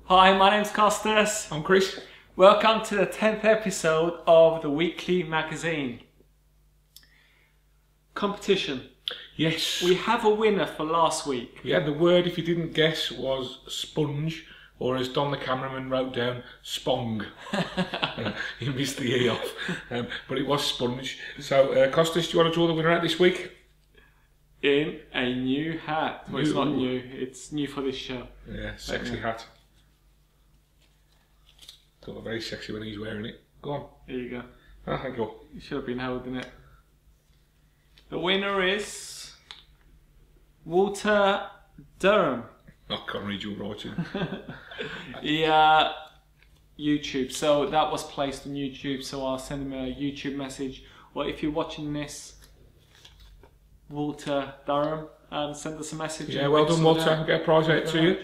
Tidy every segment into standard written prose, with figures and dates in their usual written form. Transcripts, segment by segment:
Hi, my name's Costas. I'm Chris. Welcome to the 10th episode of the weekly magazine. Competition. Yes. We have a winner for last week. Yeah, the word, if you didn't guess, was sponge, or as Don the cameraman wrote down, spong. He missed the E off, but it was sponge. So, Costas, do you want to draw the winner out this week? In a new hat. Well, it's not new, it's new for this show. Yeah, sexy hat. Don't look very sexy when he's wearing it. Go on. There you go. Ah, thank you. You should have been holding it. The winner is Walter Durham. I can't read your writing. Yeah, YouTube. So that was placed on YouTube. So I'll send him a YouTube message. Or if you're watching this, Walter Durham, send us a message. Yeah, well done, Walter. I'll get a prize out to you.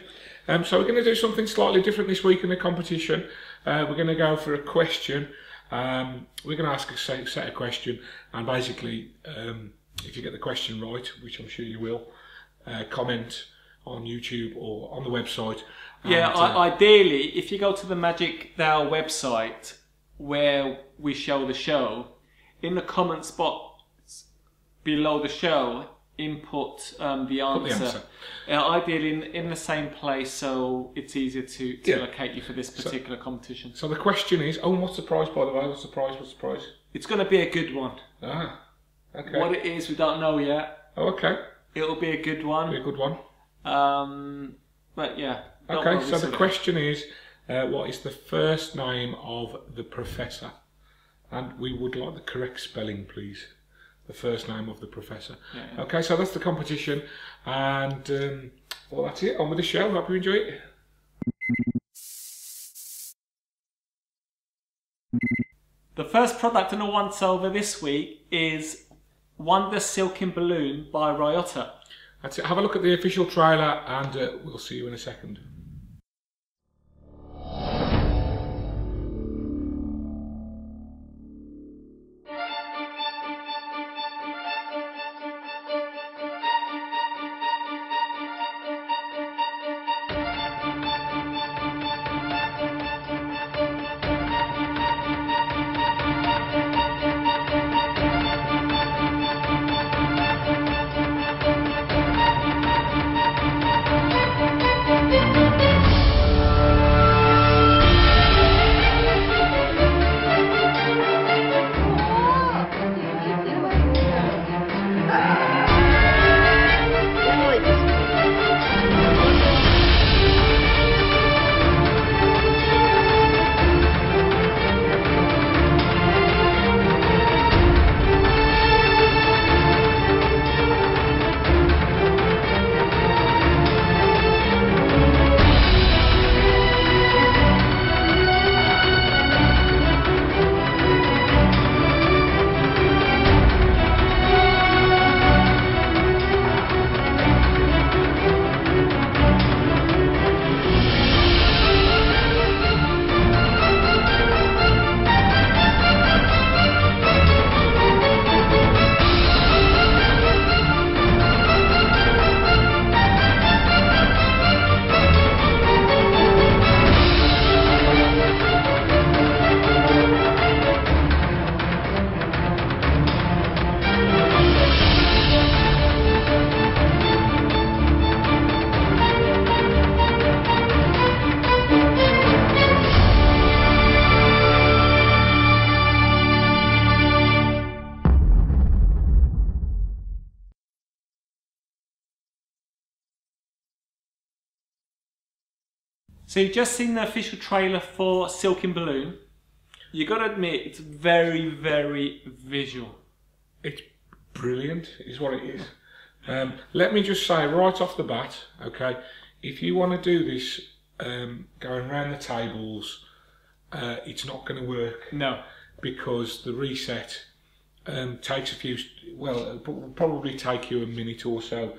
So we're going to do something slightly different this week in the competition. We're going to go for a question. We're going to ask a set of question, and basically, if you get the question right, which I'm sure you will, comment on YouTube or on the website. Yeah, ideally, if you go to the Magic Thou website where we show the show, in the comment box below the show, input the answer. Ideally in the same place, so it's easier to locate you for this particular competition. So the question is, what's the prize, by the way? What's the prize? What's the prize? It's going to be a good one. Ah, okay. What it is, we don't know yet. Oh, okay. It'll be a good one. Be a good one. But yeah. Okay, so the question is, what is the first name of the professor? And we would like the correct spelling, please. The first name of the professor. Yeah. Okay, so that's the competition, and well, that's it. On with the show. Hope you enjoy it. The first product in the once over this week is Wonder Silken Balloon by Ryota. That's it. Have a look at the official trailer, and we'll see you in a second. So you've just seen the official trailer for Silken Balloon. You got to admit, it's very, very visual. It's brilliant, is what it is. Let me just say right off the bat, okay, if you want to do this going around the tables, it's not going to work. No. Because the reset takes a few, well, it will probably take you a minute or so.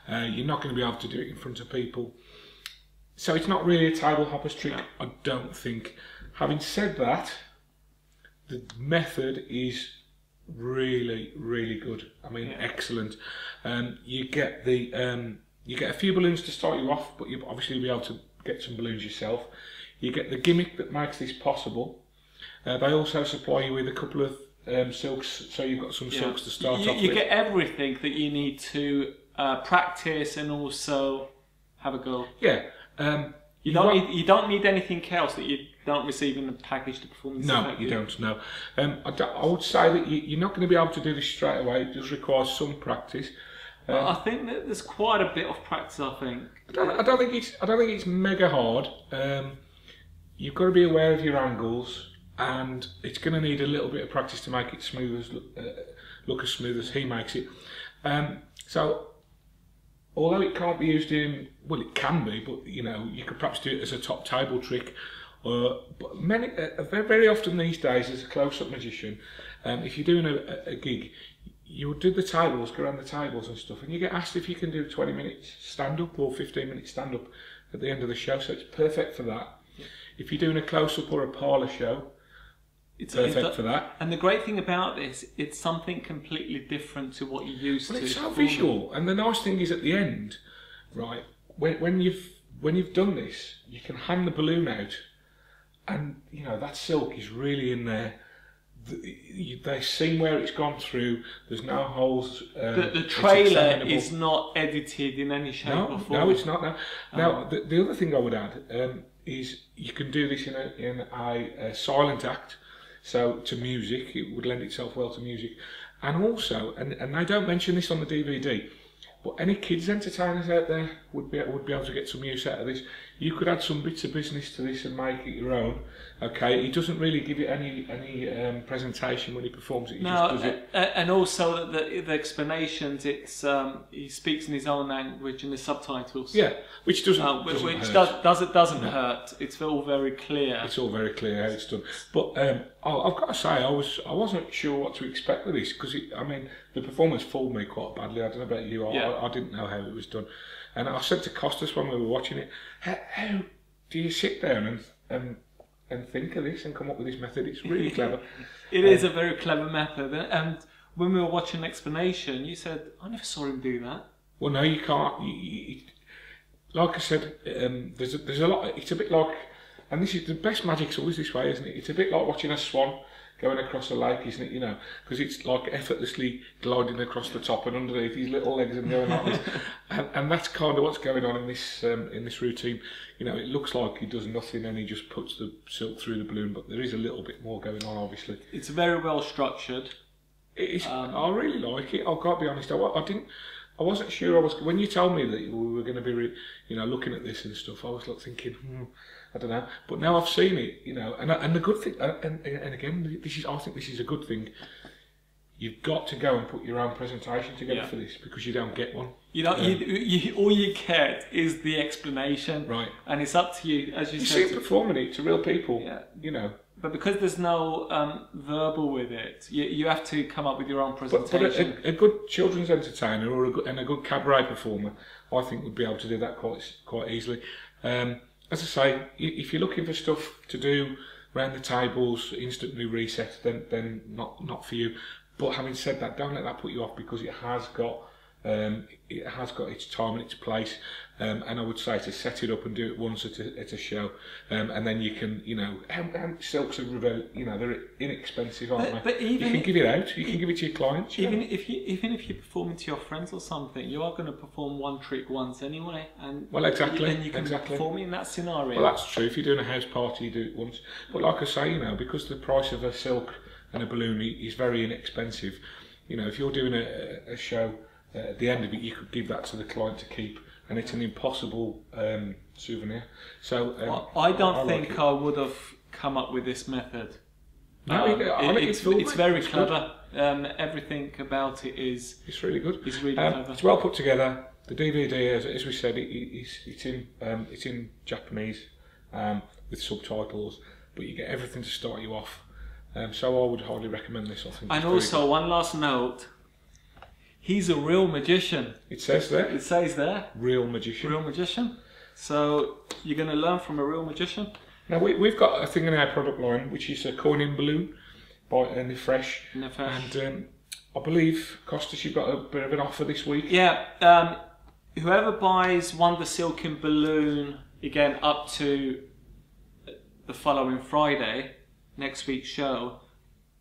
You're not going to be able to do it in front of people. So it's not really a table hopper's trick, I don't think. Having said that, the method is really, really good. I mean, excellent. You get the you get a few balloons to start you off, but you'll obviously be able to get some balloons yourself. You get the gimmick that makes this possible. They also supply you with a couple of silks, so you've got some silks to start off with. You get everything that you need to practice and also have a go. Yeah. You don't need anything else that you don't receive in the package to perform this. No, you don't. No. I would say that you're not going to be able to do this straight away. It does require some practice. I think that there's quite a bit of practice. I think. I don't think it's mega hard. You've got to be aware of your angles, and it's going to need a little bit of practice to make it smooth look as smooth as he makes it. So, although it can't be used in, well, it can be, but you know, you could perhaps do it as a top table trick. But very often these days, as a close-up magician, if you're doing a gig, you would do the tables, go around the tables and stuff, and you get asked if you can do 20 minutes stand-up or 15 minutes stand-up at the end of the show, so it's perfect for that. Yeah. If you're doing a close-up or a parlour show, it's perfect for that. And the great thing about this, it's something completely different to what you used to. It's so visual, and the nice thing is at the end, right, when you've done this, you can hand the balloon out, and you know that silk is really in there. They've seen where it's gone through. There's no holes. The trailer is not edited in any shape or form. No, it's not. Now, the other thing I would add is you can do this in a silent act. So to music, it would lend itself well to music, and also, and they don't mention this on the DVD, but any kids entertainers out there would be able to get some use out of this. You could add some bits of business to this and make it your own. Okay, he doesn't really give you any presentation when he performs it. He just does it. And also the explanations. It's he speaks in his own language and the subtitles. Yeah, which doesn't hurt. It's all very clear. It's all very clear how it's done. But I've got to say, I wasn't sure what to expect with this because I mean the performance fooled me quite badly. I don't know about you. I didn't know how it was done. And I said to Costas when we were watching it, how do you sit down and think of this and come up with this method? It's really clever. It is a very clever method. And when we were watching an explanation, you said, I never saw him do that. Well, no, you can't. Like I said, there's a lot. It's a bit like, and this is the best magic's always this way, isn't it? It's a bit like watching a swan going across a lake, isn't it? You know, because it's like effortlessly gliding across the top and underneath his little legs and going like this, and that's kind of what's going on in this routine. You know, it looks like he does nothing and he just puts the silk through the balloon, but there is a little bit more going on, obviously. It's very well structured. It is. I really like it. I've got to be honest. I wasn't sure. When you told me that we were going to be, looking at this and stuff. I was like thinking, I don't know. But now I've seen it, and the good thing, and again, I think this is a good thing. You've got to go and put your own presentation together for this because you don't get one. All you get is the explanation, right? And it's up to you, as you said. You see performing it to real people, But because there's no verbal with it, you have to come up with your own presentation. But a good children's entertainer or a good cabaret performer, I think, would be able to do that quite easily. As I say, if you're looking for stuff to do around the tables, instantly reset, then not for you. But having said that, don't let that put you off because it has got its time and its place. And I would say to set it up and do it once at a show, and then you can, silks are they're inexpensive, aren't they? But even you can give it out, you can give it to your clients. Even if you're performing to your friends or something, you are going to perform one trick once anyway, and exactly, and you can perform it in that scenario. Well, that's true. If you're doing a house party, you do it once. But like I say, because the price of a silk and a balloon is very inexpensive. If you're doing a show, at the end of it, you could give that to the client to keep. And it's an impossible souvenir. So I don't think I would have come up with this method. No, it's very clever. Everything about it is. It's really good. It's really clever. It's well put together. The DVD, as we said, it's in Japanese with subtitles, but you get everything to start you off. So I would highly recommend this. I think. And also, one last note. He's a real magician. It says there. It says there. Real magician. Real magician. So you're going to learn from a real magician. Now we've got a thing in our product line which is a coin-in balloon by Nefresh. And I believe, Costas, you've got a bit of an offer this week. Yeah. Whoever buys Wonder Silk in Balloon again, up to the following Friday, next week's show,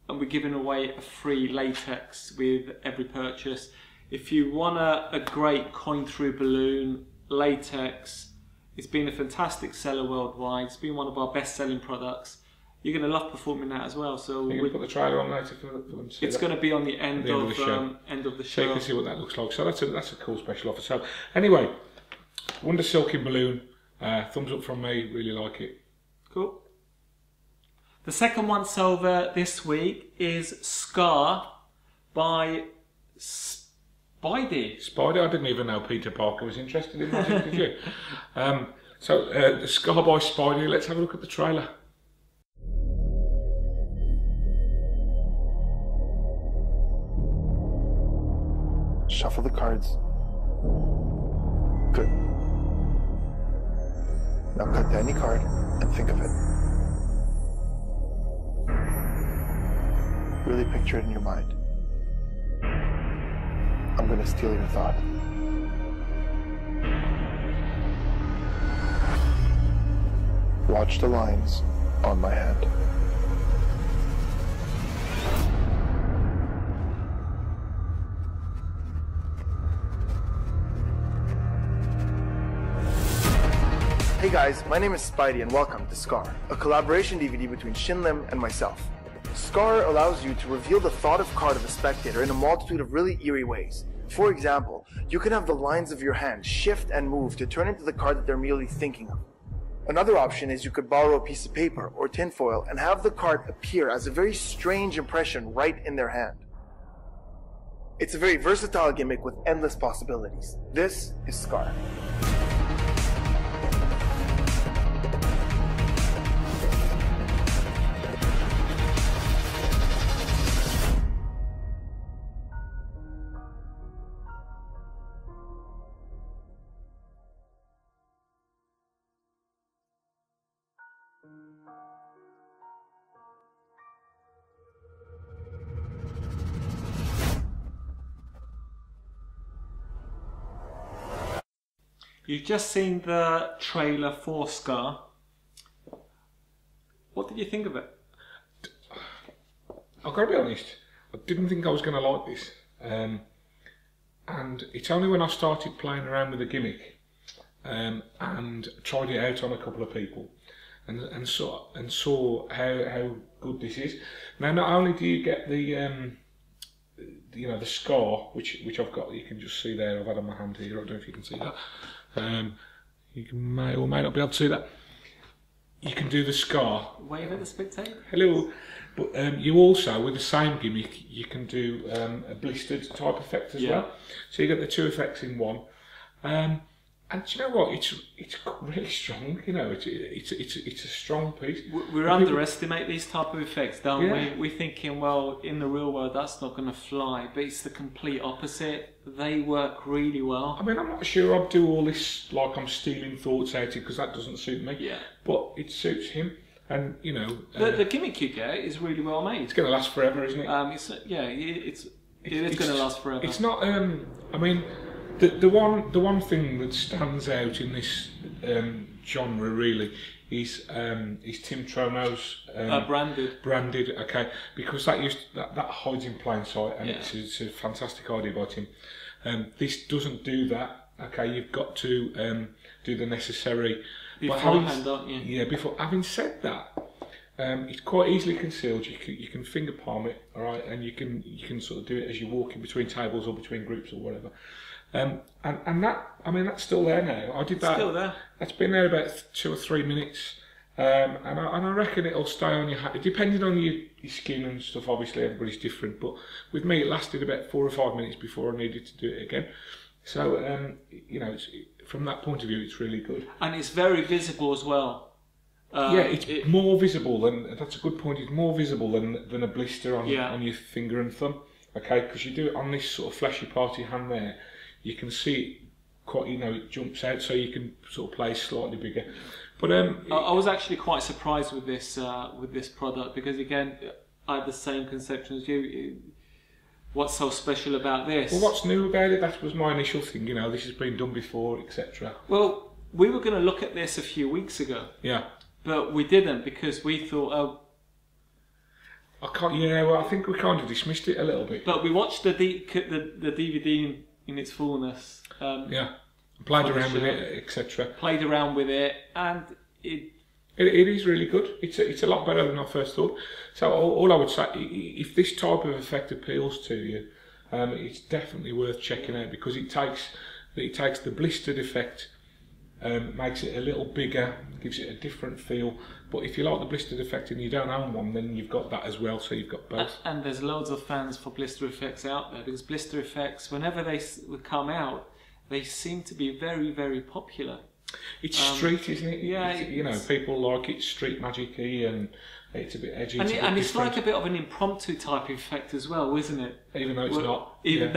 and we're giving away a free latex with every purchase. If you want a great coin-through balloon, latex, it's been a fantastic seller worldwide. It's been one of our best-selling products. You're going to love performing that as well. So you can put the trailer on later for them to see. It's going to be on the end of the show. So you can see what that looks like. So that's a cool special offer. So anyway, Wonder Silky balloon. Thumbs up from me. Really like it. Cool. The second once over this week is Scar by Spidey. Spidey. I didn't even know Peter Parker was interested in magic, did you? So Scar by Spidey. Let's have a look at the trailer. Shuffle the cards. Good. Now cut to any card and think of it. Really picture it in your mind. I'm going to steal your thought. Watch the lines on my hand. Hey guys, my name is Spidey and welcome to Scar, a collaboration DVD between Shin Lim and myself. Scar allows you to reveal the thought of card of a spectator in a multitude of really eerie ways. For example, you can have the lines of your hand shift and move to turn into the card that they're merely thinking of. Another option is you could borrow a piece of paper or tinfoil and have the card appear as a very strange impression right in their hand. It's a very versatile gimmick with endless possibilities. This is Scar. You've just seen the trailer for Scar. What did you think of it? I've got to be honest, I didn't think I was going to like this. And it's only when I started playing around with the gimmick and tried it out on a couple of people and saw how good this is. Now, not only do you get the the scar, which I've got, you can just see there. I've had on my hand here. I don't know if you can see that. You may or may not be able to see that. You can do the scar. Wave at the spectator. Hello. But you also, with the same gimmick, you can do a blistered type effect as well. So you get the two effects in one. And do you know what? It's really strong. You know, it's a strong piece. We underestimate these type of effects, don't we? We're thinking, well, in the real world, that's not going to fly. But it's the complete opposite. They work really well. I mean, I'm not sure I'd do all this like I'm stealing thoughts out of because that doesn't suit me. Yeah. But it suits him, and you know, the gimmick you get is really well made. It's going to last forever, isn't it? It's going to last forever. It's not. I mean. The one thing that stands out in this genre really is Tim Trono's branded, okay, because that hides in plain sight, and it's a fantastic idea by Tim. This doesn't do that. Okay, you've got to do the necessary beforehand, don't you? Yeah. Before having said that, it's quite easily concealed. You can finger palm it, all right, and you can sort of do it as you walk in between tables or between groups or whatever. And that, I mean, that's still there now. I did that. Still there. That's been there about 2 or 3 minutes, and I reckon it'll stay on your hand, depending on your skin and stuff. Obviously, everybody's different, but with me, it lasted about 4 or 5 minutes before I needed to do it again. So, you know, from that point of view, it's really good. And it's very visible as well. It's more visible than. That's a good point. It's more visible than a blister on your finger and thumb. Okay, because you do it on this sort of fleshy part of your hand there. You can see it quite, you know, it jumps out, so you can sort of play slightly bigger. But I was actually quite surprised with this product because again, I had the same conception as you. What's so special about this? Well, what's new about it? That was my initial thing. You know, this has been done before, etc. Well, we were going to look at this a few weeks ago. Yeah. But we didn't because we thought, oh. I can't. Yeah, well, I think we kind of dismissed it a little bit. But we watched the DVD in its fullness. Yeah. Played around with it, etc. Played around with it, and it is really good. It's a lot better than I first thought. So all I would say, if this type of effect appeals to you, it's definitely worth checking out because it takes the blistered effect, makes it a little bigger, gives it a different feel. But if you like the blistered effect and you don't own one, then you've got that as well. So you've got both. And there's loads of fans for blister effects out there because blister effects, whenever they come out, they seem to be very, very popular. It's street, isn't it? Yeah. You know, people like it street magic-y and it's a bit edgy. And it's like a bit of an impromptu type effect as well, isn't it? Even though it's not. Even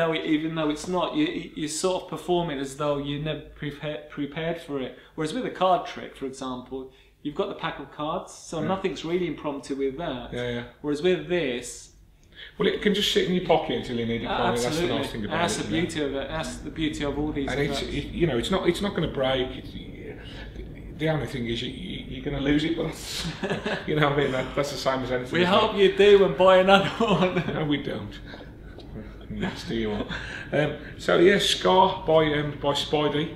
though it's not, you sort of perform it as though you never prepared for it. Whereas with a card trick, for example, you've got the pack of cards, so nothing's really impromptu with that. Yeah. Whereas with this. Well, it can just sit in your pocket until you need it. Absolutely. That's the nice thing about That's it. The beauty of it. That's the beauty of all these. And it's not going to break. The only thing is you're going to lose it, but that's, you know what I mean. That's the same as anything. We hope you do and buy another one. No, we don't. Yes, do you want? So yeah, Scar by Spidey.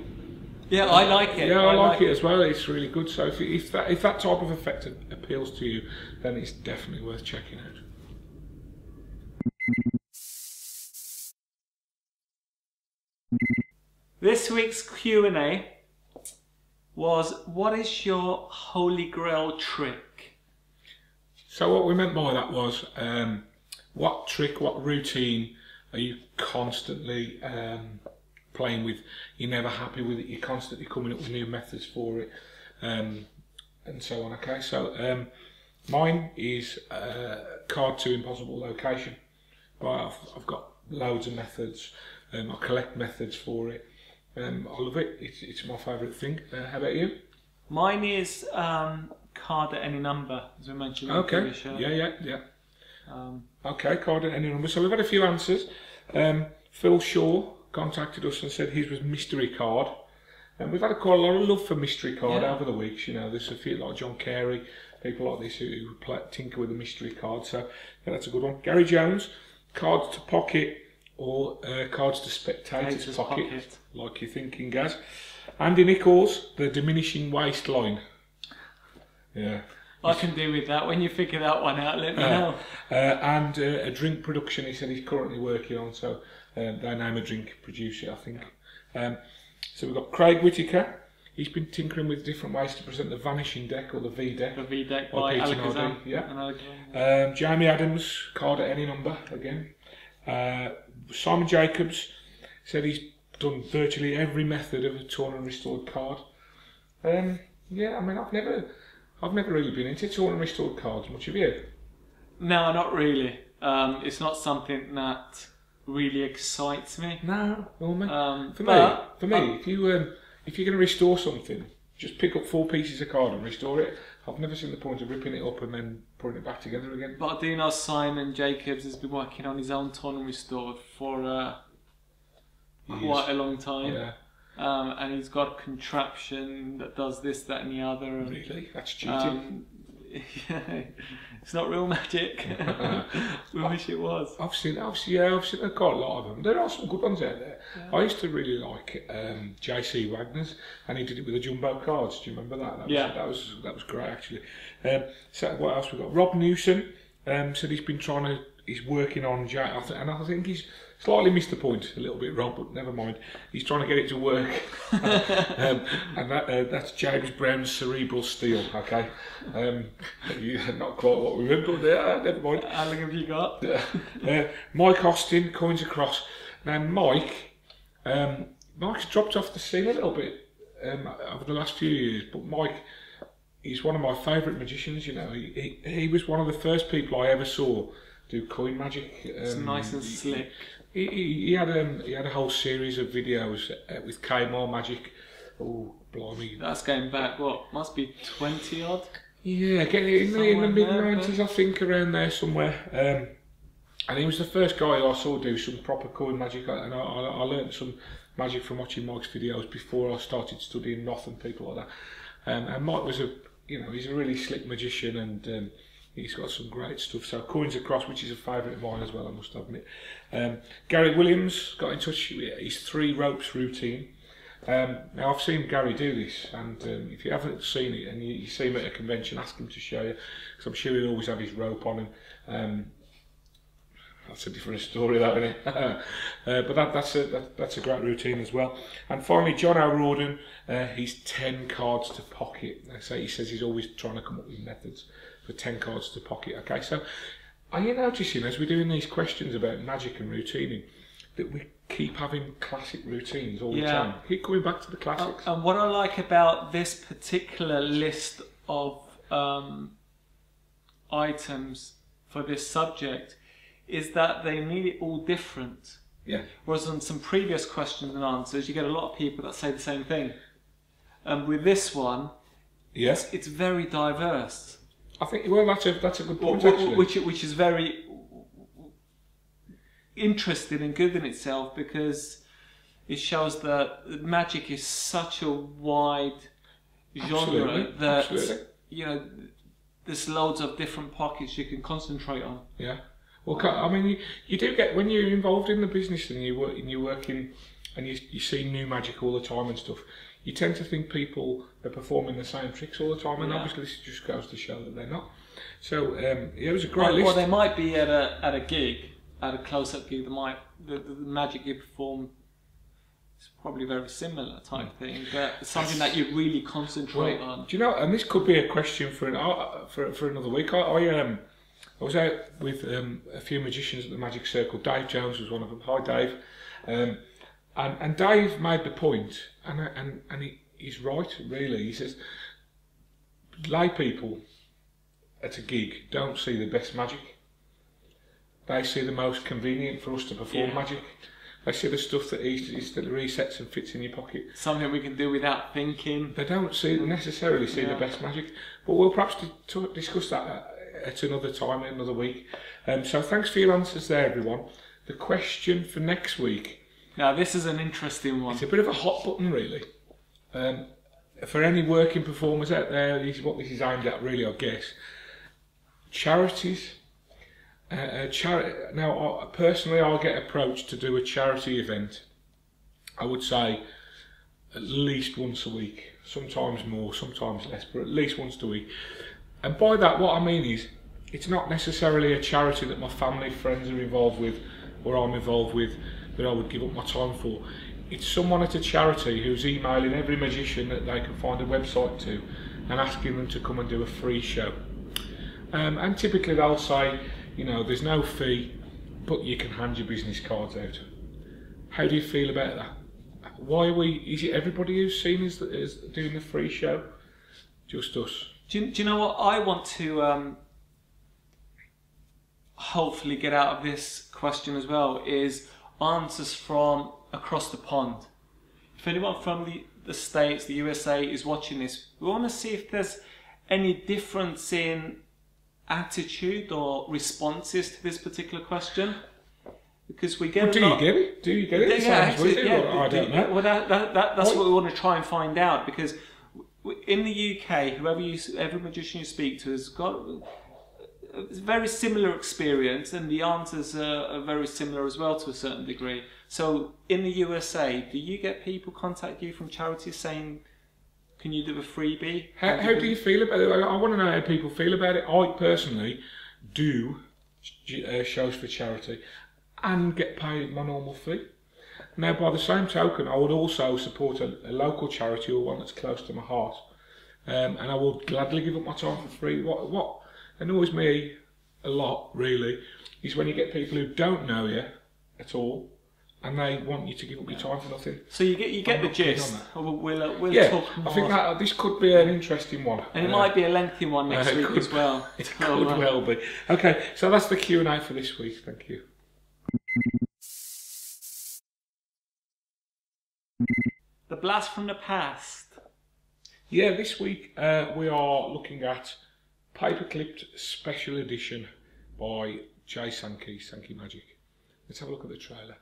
Yeah, I like it. Yeah, I like it as well. It's really good. So if that type of effect appeals to you, then it's definitely worth checking out. This week's Q&A was, what is your holy grail trick? So what we meant by that was, what trick, what routine are you constantly playing with? You're never happy with it, you're constantly coming up with new methods for it, and so on. Okay, so mine is card to impossible location. Right, I've got loads of methods, I collect methods for it. I love it. It's my favourite thing. How about you? Mine is card at any number, as we mentioned. Okay. In the show. Yeah. Okay, card at any number. So we've had a few answers. Phil Shaw contacted us and said his was mystery card, and we've had quite a lot of love for mystery card over the weeks. You know, there's a few like John Carey, people like this who tinker with the mystery card. So yeah, that's a good one. Gary Jones, cards to pocket. Or cards to spectators pocket, like you're thinking, Gaz. Andy Nichols, the diminishing waistline. Yeah. I can do with that. When you figure that one out, let me know. And a drink production he said he's currently working on, so they name a drink producer, I think. So we've got Craig Whitaker. He's been tinkering with different ways to present the Vanishing deck or the V deck. The V deck by Alakazam. Yeah. Jamie Adams, card at any number again. Simon Jacobs said he's done virtually every method of a torn and restored card. Yeah, I mean I've never really been into torn and restored cards. Much of you? No, not really. It's not something that really excites me. No, well, for me, if you're going to restore something, just pick up 4 pieces of card and restore it. I've never seen the point of ripping it up and then putting it back together again. But I do know Simon Jacobs has been working on his own torn and restored for quite a long time. Yeah. And he's got a contraption that does this, that and the other. Really? That's cheating. Yeah, it's not real magic. We wish it was. I've seen quite a lot of them. There are some good ones out there. Yeah. I used to really like J.C. Wagner's, and he did it with the jumbo cards. Do you remember that? That was great actually. So what else we got? Rob Newson said he's working on and I think he's slightly missed the point a little bit, Rob, but never mind. He's trying to get it to work. And that's James Brown's Cerebral Steel, okay? Not quite what we meant, but never mind. How long have you got? Mike Austin, Coins Across. Now, Mike's dropped off the scene a little bit over the last few years, but Mike, he's one of my favourite magicians, you know. He was one of the first people I ever saw do coin magic. It's nice and slick. He had a whole series of videos with Kmart Magic. Oh, blimey! That's going back. What must be 20 odd? Yeah, getting in the mid 90s, I think, around there somewhere. And he was the first guy I saw do some proper coin magic, and I learned some magic from watching Mike's videos before I started studying Noth and people like that. And Mike was he's a really slick magician, and he's got some great stuff. So Coins Across, which is a favourite of mine as well, I must admit. Gary Williams got in touch with his 3 ropes routine. Now I've seen Gary do this, and if you haven't seen it and you see him at a convention, ask him to show you, because I'm sure he'll always have his rope on him. That's a different story, that, isn't it? But that's a great routine as well. And finally, John O'Riordan, he's 10 cards to pocket. So he says he's always trying to come up with methods for 10 cards to pocket. Okay, so are you noticing as we're doing these questions about magic and routining that we keep having classic routines all the time? Keep coming back to the classics. And what I like about this particular list of items for this subject is that they need it all different. Yeah. Whereas on some previous questions and answers, you get a lot of people that say the same thing. And with this one, it's very diverse. I think, well, that's a good point, actually. Which is very interesting and good in itself, because it shows that magic is such a wide genre that you know there's loads of different pockets you can concentrate on. Yeah. Well, I mean, you do get, when you're involved in the business and you're working and you see new magic all the time and stuff, you tend to think people are performing the same tricks all the time, and obviously this just goes to show that they're not. So it was a great list. Or they might be at a gig, at a close-up gig. The magic you perform is probably very similar type thing, but something that you really concentrate on. Do you know? And this could be a question for another week. I was out with a few magicians at the Magic Circle. Dave Jones was one of them. Hi, Dave. And Dave made the point, and he's right, really. He says, lay people at a gig don't see the best magic. They see the most convenient for us to perform magic. They see the stuff that resets and fits in your pocket. Something we can do without thinking. They don't necessarily see the best magic. But we'll perhaps discuss that at another time, another week. So thanks for your answers there, everyone. The question for next week. Now this is an interesting one. It's a bit of a hot button, really. For any working performers out there, this is what this is aimed at, really, I guess. Charities. Now, personally, I'll get approached to do a charity event. I would say at least once a week. Sometimes more, sometimes less, but at least once a week. And by that, what I mean is, it's not necessarily a charity that my family, friends are involved with, or I'm involved with, that I would give up my time for. It's someone at a charity who's emailing every magician that they can find a website to and asking them to come and do a free show. And typically they'll say, you know, there's no fee, but you can hand your business cards out. How do you feel about that? Is it everybody who's seen as doing the free show? Just us? Do you know what I want to hopefully get out of this question as well, is answers from across the pond. If anyone from the States, the USA is watching this, we want to see if there's any difference in attitude or responses to this particular question. Because we get Do you get it? I don't know. Well, that's what we want to try and find out, because in the UK, every magician you speak to has got a very similar experience, and the answers are very similar as well to a certain degree. So in the USA, do you get people contact you from charities saying, can you do a freebie? How do you feel about it? I want to know how people feel about it. I personally do shows for charity and get paid my normal fee. Now, by the same token, I would also support a local charity or one that's close to my heart, and I will gladly give up my time for free. What annoys me a lot, really, is when you get people who don't know you at all, and they want you to give up your time for nothing. So you get the gist. We'll talk more. I think that this could be an interesting one, and it might be a lengthy one next week as well. It could well be. Okay, so that's the Q&A for this week. Thank you. The Blast from the Past. Yeah, this week we are looking at Paperclipped Special Edition by Jay Sankey, Sankey Magic. Let's have a look at the trailer.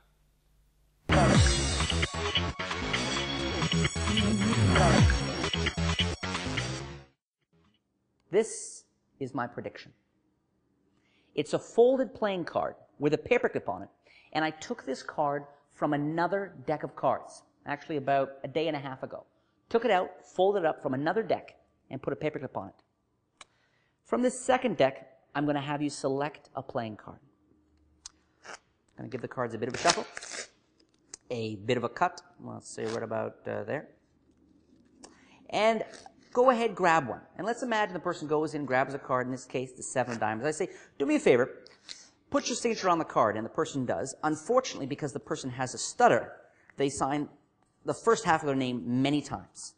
This is my prediction. It's a folded playing card with a paperclip on it, and I took this card from another deck of cards, actually about a day and a half ago. Took it out, folded it up from another deck, and put a paperclip on it. From this second deck, I'm going to have you select a playing card. I'm going to give the cards a bit of a shuffle, a bit of a cut, let's say right about there, and go ahead, grab one. And let's imagine the person goes in, grabs a card, in this case, the 7 of diamonds. I say, do me a favor, put your signature on the card, and the person does. Unfortunately, because the person has a stutter, they sign the first half of their name many times.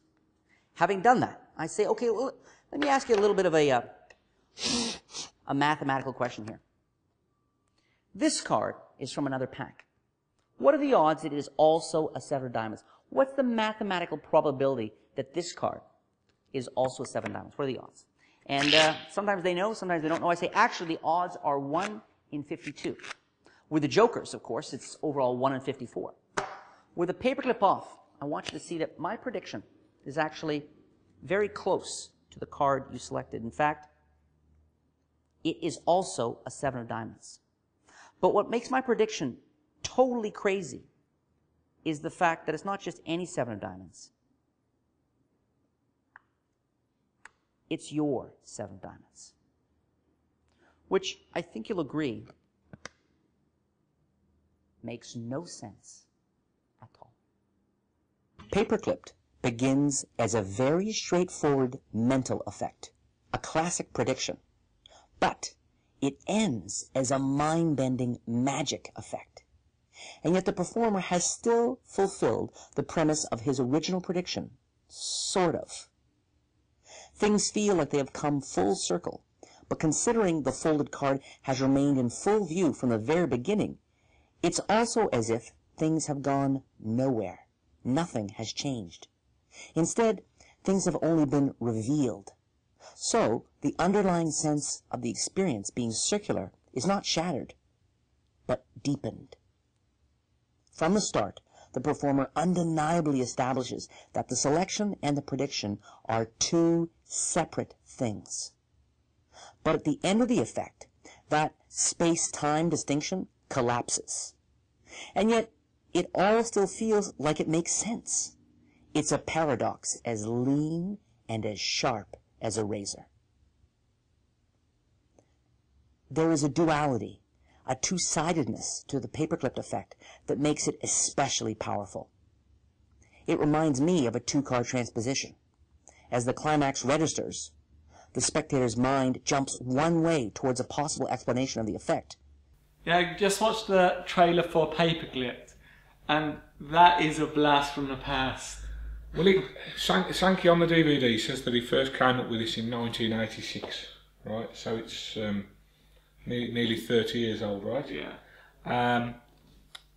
Having done that, I say, okay, well, let me ask you a little bit of a mathematical question here. This card is from another pack. What are the odds that it is also a 7 of diamonds? What's the mathematical probability that this card is also a 7 of diamonds? What are the odds? And sometimes they know, sometimes they don't know. I say, actually, the odds are 1 in 52. With the jokers, of course, it's overall 1 in 54. With the paperclip off, I want you to see that my prediction is actually very close to the card you selected. In fact, it is also a 7 of diamonds. But what makes my prediction totally crazy is the fact that it's not just any 7 of diamonds. It's your 7 of diamonds. Which I think you'll agree makes no sense at all. Paperclipped begins as a very straightforward mental effect, a classic prediction. But it ends as a mind-bending magic effect. And yet the performer has still fulfilled the premise of his original prediction. Sort of. Things feel like they have come full circle, but considering the folded card has remained in full view from the very beginning, it's also as if things have gone nowhere. Nothing has changed. Instead, things have only been revealed. So, the underlying sense of the experience being circular is not shattered, but deepened. From the start, the performer undeniably establishes that the selection and the prediction are 2 separate things. But at the end of the effect, that space-time distinction collapses. And yet, it all still feels like it makes sense. It's a paradox as lean and as sharp as a razor. There is a duality, a two-sidedness to the paperclipped effect that makes it especially powerful. It reminds me of a 2-card transposition. As the climax registers, the spectator's mind jumps one way towards a possible explanation of the effect. Yeah, I just watched the trailer for Paperclipped, and that is a blast from the past. Well, Sankey on the DVD says that he first came up with this in 1986, right? So it's nearly 30 years old, right? Yeah.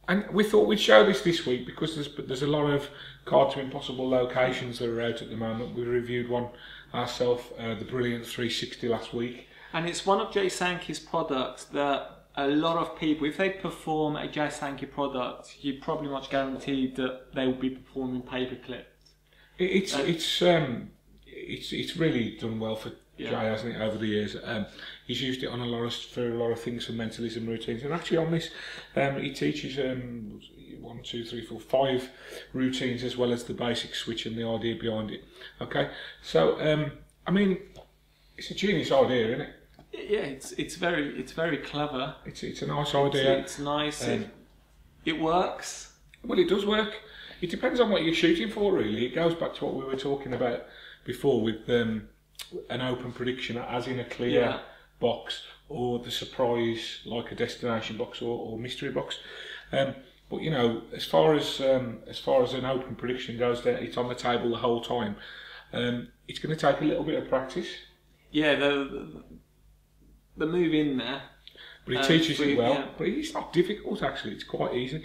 And we thought we'd show this week because there's a lot of Card to Impossible locations that are out at the moment. We reviewed one ourselves, the Brilliant 360 last week. And it's one of Jay Sankey's products that a lot of people, if they perform a Jay Sankey product, you're probably much guaranteed that they will be performing Paperclipped. It's really done well for Jay, hasn't it, over the years. He's used it on for a lot of things, for mentalism routines, and actually on this, he teaches 1, 2, 3, 4, 5 routines as well as the basic switch and the idea behind it. Okay, so I mean, it's a genius idea, isn't it? Yeah, it's very clever. It's a nice idea. It's nice. It works. Well, it does work. It depends on what you're shooting for, really. It goes back to what we were talking about before with an open prediction, as in a clear box, or the surprise, like a destination box or mystery box. But you know, as far as an open prediction goes, it's on the table the whole time. It's going to take a little bit of practice. Yeah, the move in there. But he teaches it well. Yeah. But it's not difficult actually. It's quite easy.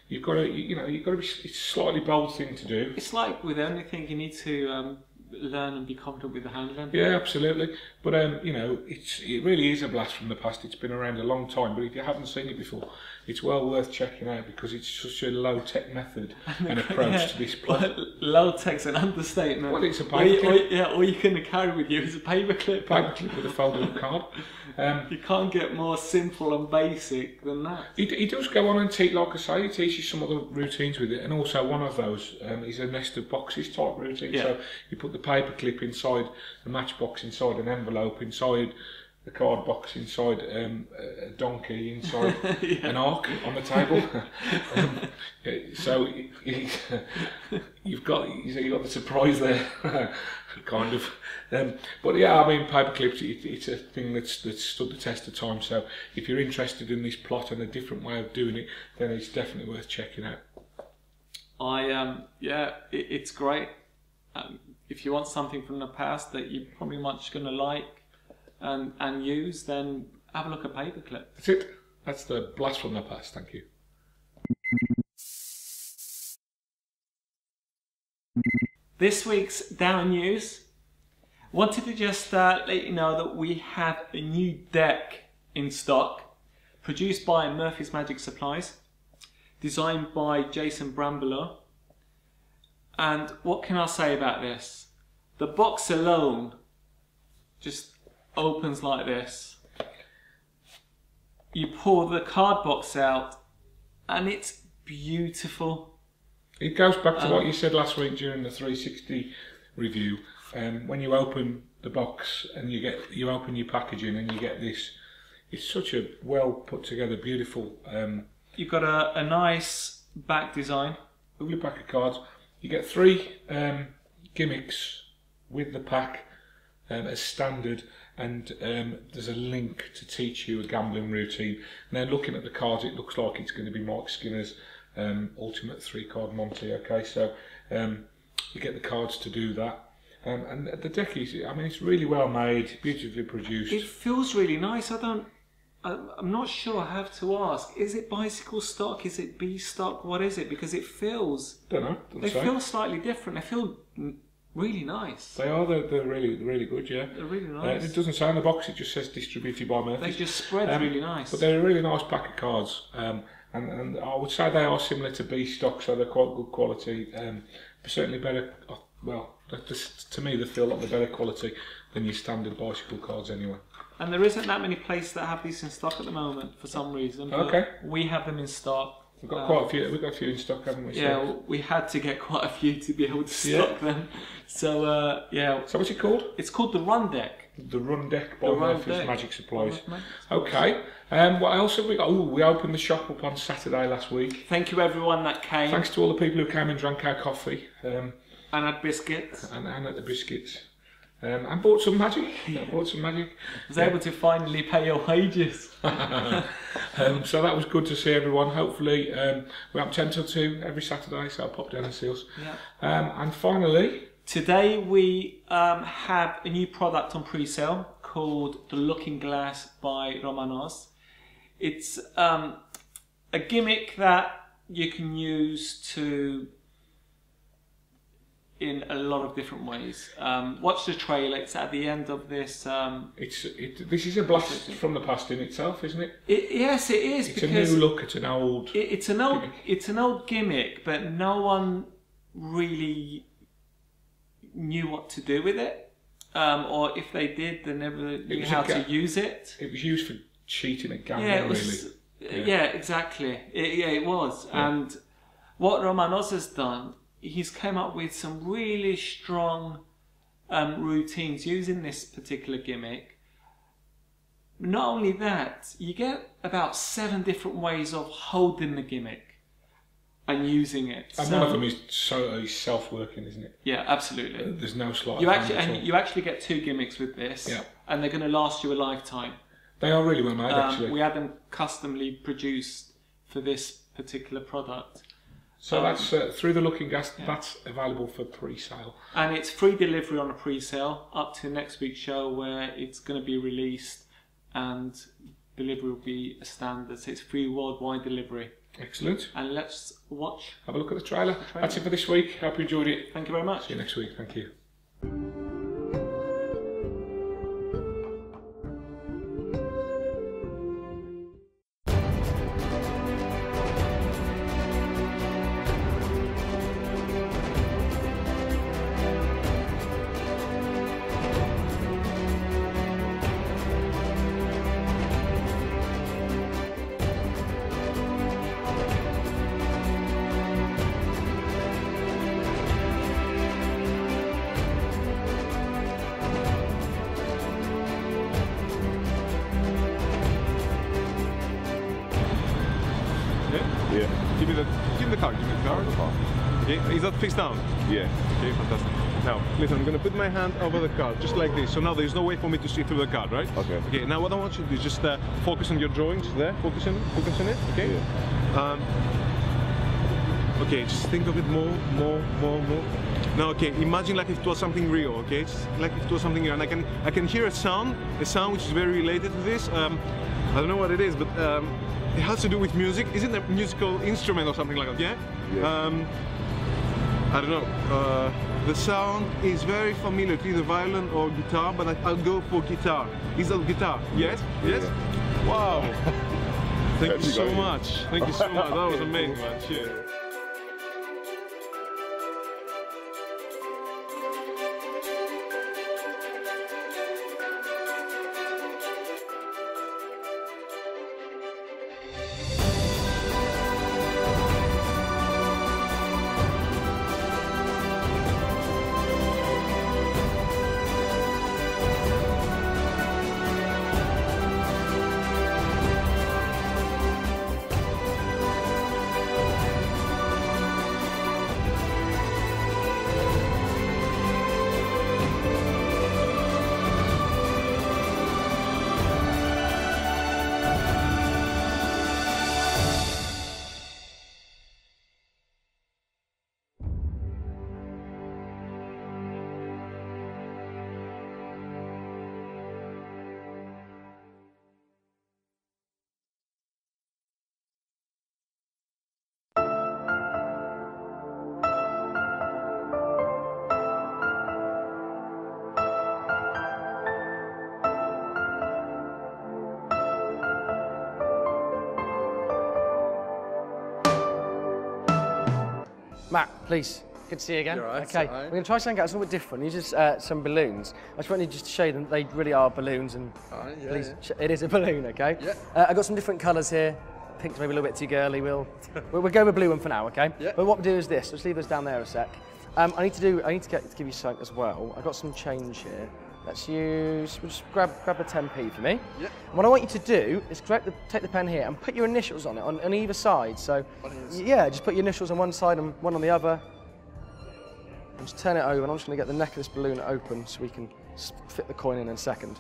You've got to be. It's a slightly bold thing to do. It's like with anything, you need to learn and be confident with the handling. Yeah, absolutely. But you know, it really is a blast from the past. It's been around a long time. But if you haven't seen it before, it's well worth checking out because it's such a low-tech method and approach to this plot. Well, low-tech's an understatement. Well, it's a paperclip. All you can carry with you is a paperclip. Paperclip with a folded card. You can't get more simple and basic than that. He does go on and teach, like I say, he teaches some other routines with it, and also one of those is a nested boxes type routine. Yeah. So you put the paperclip inside a matchbox, inside an envelope, inside the card box, inside a donkey, inside an arc on the table. So you've got the surprise there, kind of. But yeah, I mean, paperclips, it's a thing that's stood the test of time. So if you're interested in this plot and a different way of doing it, then it's definitely worth checking out. It's great. If you want something from the past that you're probably much going to like and use, then have a look at Paperclipped. That's it. That's the blast from the past. Thank you. This week's Down News. Wanted to just let you know that we have a new deck in stock, produced by Murphy's Magic Supplies, designed by Jason Brambelow. And what can I say about this? The box alone just opens like this. You pull the card box out and it's beautiful. It goes back to what you said last week during the 360 review. When you open the box and you open your packaging and you get this, it's such a well put together, beautiful. You've got a nice back design. Lovely pack of cards. You get 3 gimmicks with the pack as standard, and there's a link to teach you a gambling routine. And then looking at the cards, it looks like it's going to be Mike Skinner's Ultimate 3-card Monty. Okay, so you get the cards to do that. And the deck is, I mean, it's really well made, beautifully produced. It feels really nice. I'm not sure. I have to ask. Is it bicycle stock? Is it B stock? What is it? Because it feels... Don't know. They feel slightly different. They feel really nice. They are. They're really good. Yeah. They're really nice. It doesn't say on the box. It just says distributed by Murphy. They just spread really nice. But they're a really nice pack of cards. And I would say they are similar to B stock, so they're quite good quality. Certainly better. Well, to me, they feel like they're better quality than your standard bicycle cards anyway. And there isn't that many places that have these in stock at the moment for some reason. Okay. We have them in stock. We've got quite a few. We've got a few in stock, haven't we? Yeah, we had to get quite a few to be able to stock them. So So what's it called? It's called the Run Deck. The Run Deck by Murphy's Magic Supplies. Okay. Okay. What else have we got? Oh, we opened the shop up on Saturday last week. Thank you everyone that came. Thanks to all the people who came and drank our coffee. And had biscuits. And had the biscuits. And bought some magic. Yeah. Bought some magic. Was able to finally pay your wages. So that was good to see everyone. Hopefully, we're up 10 till 2 every Saturday, so I'll pop down and see us. Yeah. And finally, today we have a new product on pre-sale called the Looking Glass by Romanos. It's a gimmick that you can use in a lot of different ways. Watch the trailer. It's at the end of this. This is a blast from the past in itself, isn't it? Yes, it is. It's a new look at an old. It's an old gimmick, but no one really knew what to do with it, or if they did, they never knew how to use it. It was used for cheating at gambling, really. Yeah, exactly. It was. Yeah. And what Romanos has done, he's come up with some really strong routines using this particular gimmick. Not only that, you get about 7 different ways of holding the gimmick and using it. And one of them is self-working, isn't it? Yeah, absolutely. There's no sleight you of actually hand at all. You actually get 2 gimmicks with this, and they're going to last you a lifetime. They are really well made, actually. We had them customly produced for this particular product. So that's through the Looking Glass. That's available for pre-sale, and it's free delivery on a pre-sale up to next week's show, where it's going to be released, and delivery will be a standard. So it's free worldwide delivery. Excellent. And let's have a look at the trailer. That's it for this week. Hope you enjoyed it. Thank you very much. See you next week. Thank you. Okay, is that fixed down? Yeah. Okay, fantastic. Now, listen, I'm going to put my hand over the card, just like this. So now there's no way for me to see through the card, right? Okay. Okay, now what I want you to do is just focus on your drawings there, focus on it, okay? Yeah. Okay, just think of it more. Now, okay, imagine like if it was something real, okay? Just like if it was something real, and I can hear a sound which is very related to this. I don't know what it is, but it has to do with music. Isn't it a musical instrument or something like that? Yeah. Yeah. I don't know. The sound is very familiar, to either violin or guitar, but I'll go for guitar. Is that guitar? Yes? Yes? Yeah. Wow! Thank you so got it. much. Thank you so much. That was amazing, man. Cheers. Matt, please. Good to see you again. You're right, okay, alright. we're going to try something out a little bit different. You just some balloons. I just wanted just to show you that they really are balloons, and Alright, yeah, please, yeah. it is a balloon, okay? Yeah. I've got some different colours here. Pink's maybe a little bit too girly. We'll go with blue one for now, okay? Yeah. But what we'll do is this. Let's leave this down there a sec. I need to give you something as well. I've got some change here. Let's use. We'll just grab a 10p for me. Yeah. And what I want you to do is take the pen here and put your initials on it on either side. So yeah, just put your initials on one side and one on the other. And just turn it over, and I'm just going to get the neck of this balloon open so we can fit the coin in a second.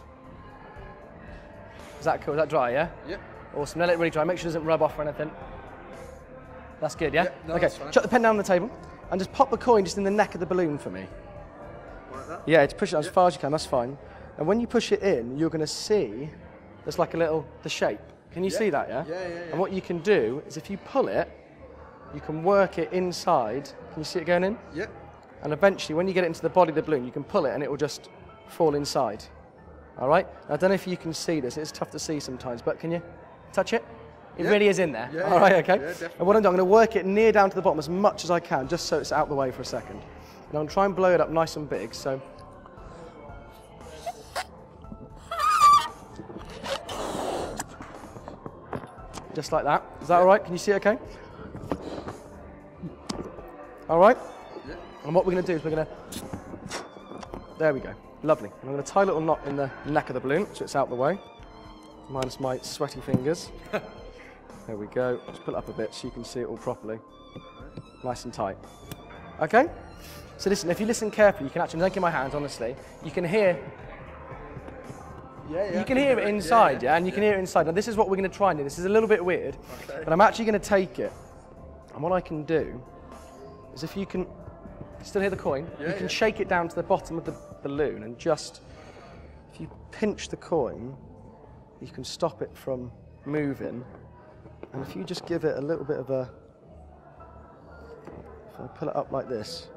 Is that cool? Is that dry, yeah? Yeah. Awesome. Now let it really dry. Make sure it doesn't rub off or anything. That's good, yeah? Yeah, no, okay, that's fine. chuck the pen down on the table and just pop the coin just in the neck of the balloon for me. Like that? Yeah, just push it as far as you can, that's fine. And when you push it in, you're going to see there's like the shape. Can you see that, yeah? Yeah. And what you can do is if you pull it, you can work it inside. Can you see it going in? Yeah. And eventually, when you get it into the body of the balloon, you can pull it and it will just fall inside. All right? Now, I don't know if you can see this. It's tough to see sometimes, but can you touch it? It really is in there. Yeah, all right, okay? Yeah, definitely. And what I'm doing, I'm going to work it near down to the bottom as much as I can, just so it's out of the way for a second. And I'm going to try and blow it up nice and big, so... Just like that. Is that all right? Can you see it okay? All right? Yeah. And what we're going to do is we're going to... There we go. Lovely. And I'm going to tie a little knot in the neck of the balloon so it's out the way. Minus my sweaty fingers. There we go. Just pull it up a bit so you can see it all properly. Nice and tight. Okay? So listen, if you listen carefully, you can actually, don't get my hands, honestly, you can hear... Yeah. You can hear it inside, yeah? And you can hear it inside. Now this is what we're going to try and do. This is a little bit weird, but I'm actually going to take it. And what I can do is if you can still hear the coin, you can shake it down to the bottom of the balloon and just, if you pinch the coin, you can stop it from moving. And if you just give it a little bit of a, if I pull it up like this,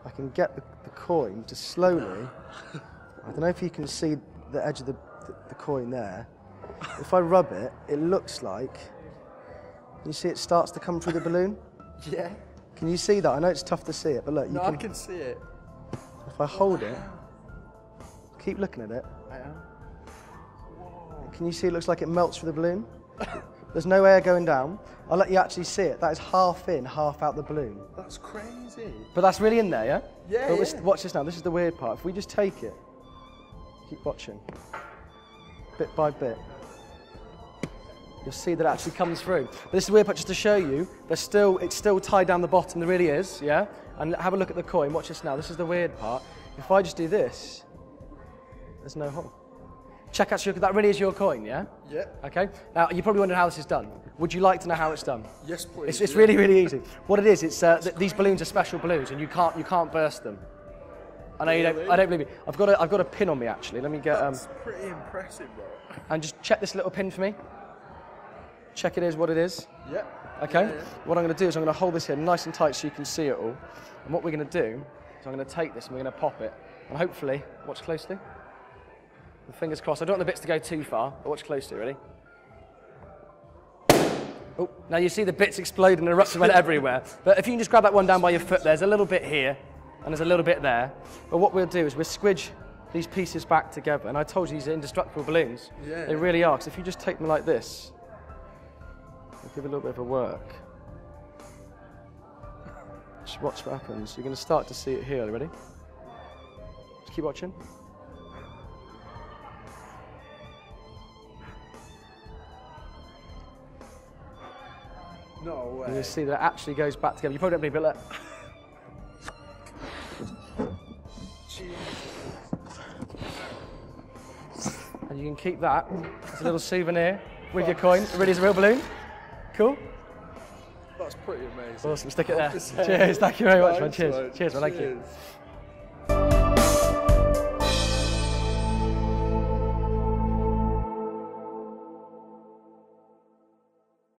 I can get the coin to slowly, I don't know if you can see the edge of the coin there. If I rub it, it looks like, you see it starts to come through the balloon? Yeah. Can you see that? I know it's tough to see it, but look, you I can see it. If I hold it, keep looking at it. I am. Can you see it looks like it melts through the balloon? There's no air going down. I'll let you actually see it. That is half in, half out the balloon. That's crazy. But that's really in there, yeah? Yeah, But yeah. watch this now. This is the weird part. If we just take it, keep watching, bit by bit. you'll see that it actually comes through. But this is a weird part just to show you. It's still tied down the bottom, there really is, yeah? And have a look at the coin, watch this now. This is the weird part. If I just do this, there's no hole. Check out, that really is your coin, yeah? Yeah. Okay, now you probably wonder how this is done. Would you like to know how it's done? Yes, please. It's really, really easy. What it is, it's these balloons are special balloons, and you can't burst them. I know you don't. I don't believe me. I've got a pin on me actually. Let me get. That's pretty impressive, bro. And just check this little pin for me. Check it is what it is. Yeah. Okay. Yeah. What I'm going to do is I'm going to hold this here nice and tight so you can see it all. And what we're going to do is I'm going to take this and we're going to pop it. And hopefully, watch closely. The fingers crossed. I don't want the bits to go too far, but watch closely. Ready? Oh, now you see the bits explode and erupt and went everywhere. But if you can just grab that one down by your foot, there's a little bit here. And there's a little bit there. But what we'll do is we'll squidge these pieces back together. And I told you these are indestructible balloons. Yeah. They really are. Because if you just take them like this, they'll give a little bit of a work. Just watch what happens. You're going to start to see it here. Are you ready? Just keep watching. No way. And you'll see that it actually goes back together. You probably don't believe it, look. And you can keep that as a little souvenir with your coin. It really is a real balloon. Cool? That's pretty amazing. Awesome, stick it there. 100%. Cheers, thank you very much, man. Thanks, Cheers. man. Cheers, man, thank you. Cheers.